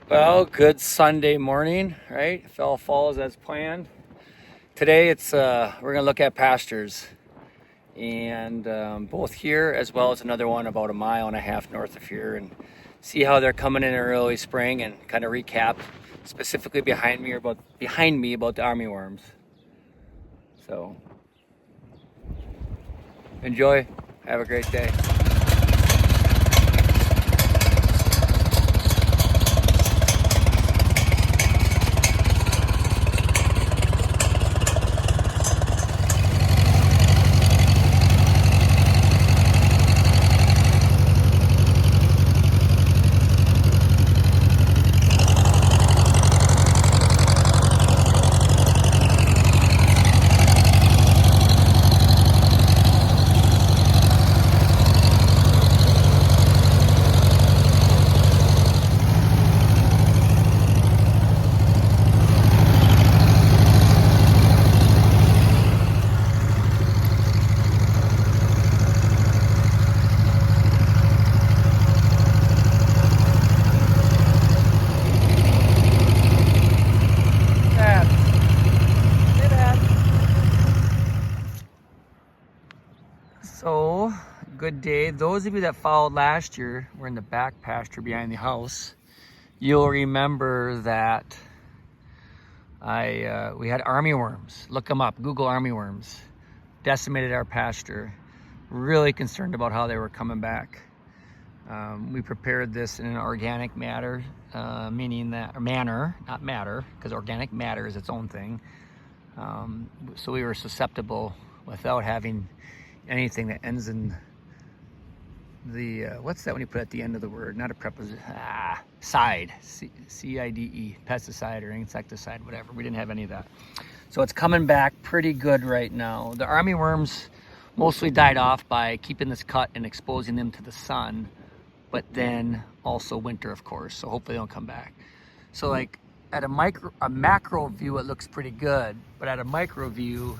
Well, good Sunday morning, right? If all falls as planned. Today we're gonna look at pastures, and both here as well as another one about a mile and a half north of here, and see how they're coming in early spring, and kind of recap specifically behind me about the armyworms. So enjoy. Have a great day. So, good day. Those of you that followed last year, we're in the back pasture behind the house. You'll remember that we had armyworms. Look them up. Google armyworms. Decimated our pasture. Really concerned about how they were coming back. We prepared this in an organic manner, meaning that, or manner, not matter, because organic matter is its own thing. So we were susceptible without having anything that ends in the, what's that when you put at the end of the word? Not a preposition, side, C-I-D-E, pesticide or insecticide, whatever. We didn't have any of that. So it's coming back pretty good right now. The armyworms mostly died off by keeping this cut and exposing them to the sun, but then also winter, of course. So hopefully they'll come back. So like at a macro view, it looks pretty good, but at a micro view,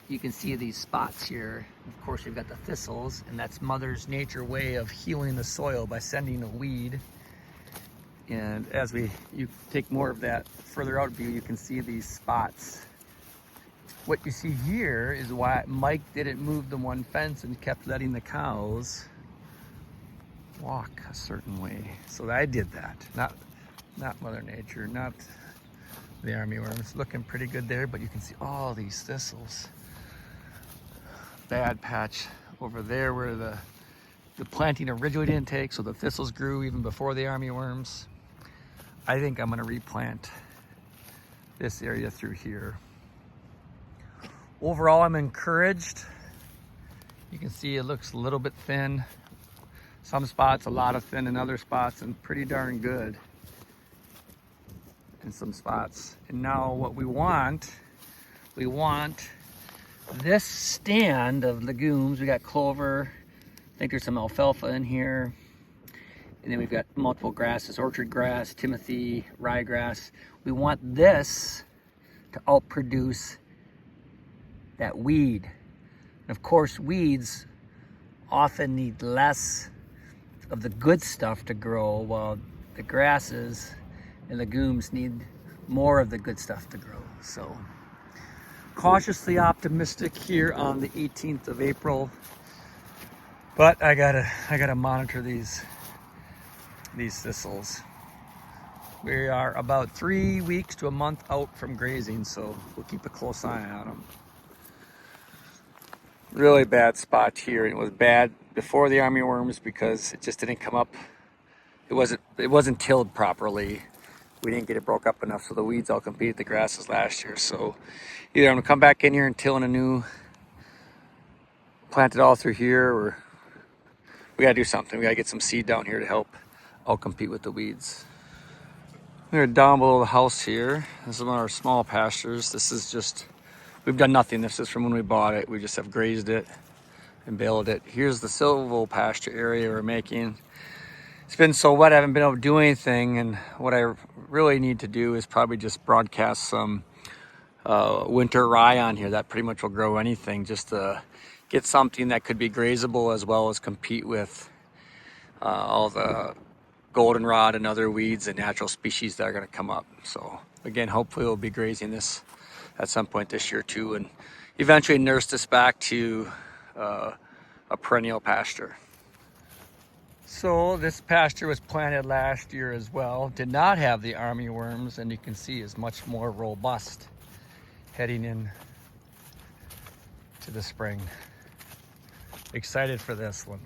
you can see these spots here. Of course, you've got the thistles, and that's Mother's Nature way of healing the soil by sending a weed. And as you take more of that further out view, you can see these spots. What you see here is why Mike didn't move the one fence and kept letting the cows walk a certain way. So I did that, not Mother Nature, not the armyworms. Looking pretty good there, but you can see all these thistles. Bad patch over there where the planting originally didn't take, so the thistles grew even before the armyworms. I think I'm going to replant this area through here. Overall, I'm encouraged. You can see it looks a little bit thin. Some spots a lot of thin, in other spots and pretty darn good in some spots. And now what we want this stand of legumes. We got clover, I think there's some alfalfa in here, and then we've got multiple grasses, orchard grass, timothy, ryegrass. We want this to outproduce that weed. And of course, weeds often need less of the good stuff to grow, while the grasses and legumes need more of the good stuff to grow. So cautiously optimistic here on the 18th of April, but I gotta monitor these thistles. We are about 3 weeks to a month out from grazing, so we'll keep a close eye on them. Really bad spot here. It was bad before the armyworms because it just didn't come up. It wasn't tilled properly. We didn't get it broke up enough, so the weeds all competed the grasses last year. So either I'm gonna come back in here and till in a new, plant it all through here, or we gotta do something. We gotta get some seed down here to help outcompete with the weeds. We're down below the house here. This is one of our small pastures. This is just, we've done nothing. This is from when we bought it. We just have grazed it and baled it. Here's the silvo pasture area we're making. It's been so wet, I haven't been able to do anything, and what I really need to do is probably just broadcast some winter rye on here. That pretty much will grow anything, just to get something that could be grazable as well as compete with all the goldenrod and other weeds and natural species that are going to come up. So again, hopefully we'll be grazing this at some point this year too, and eventually nurse this back to a perennial pasture. So this pasture was planted last year as well. Did not have the armyworms, and you can see is much more robust heading in to the spring. Excited for this one.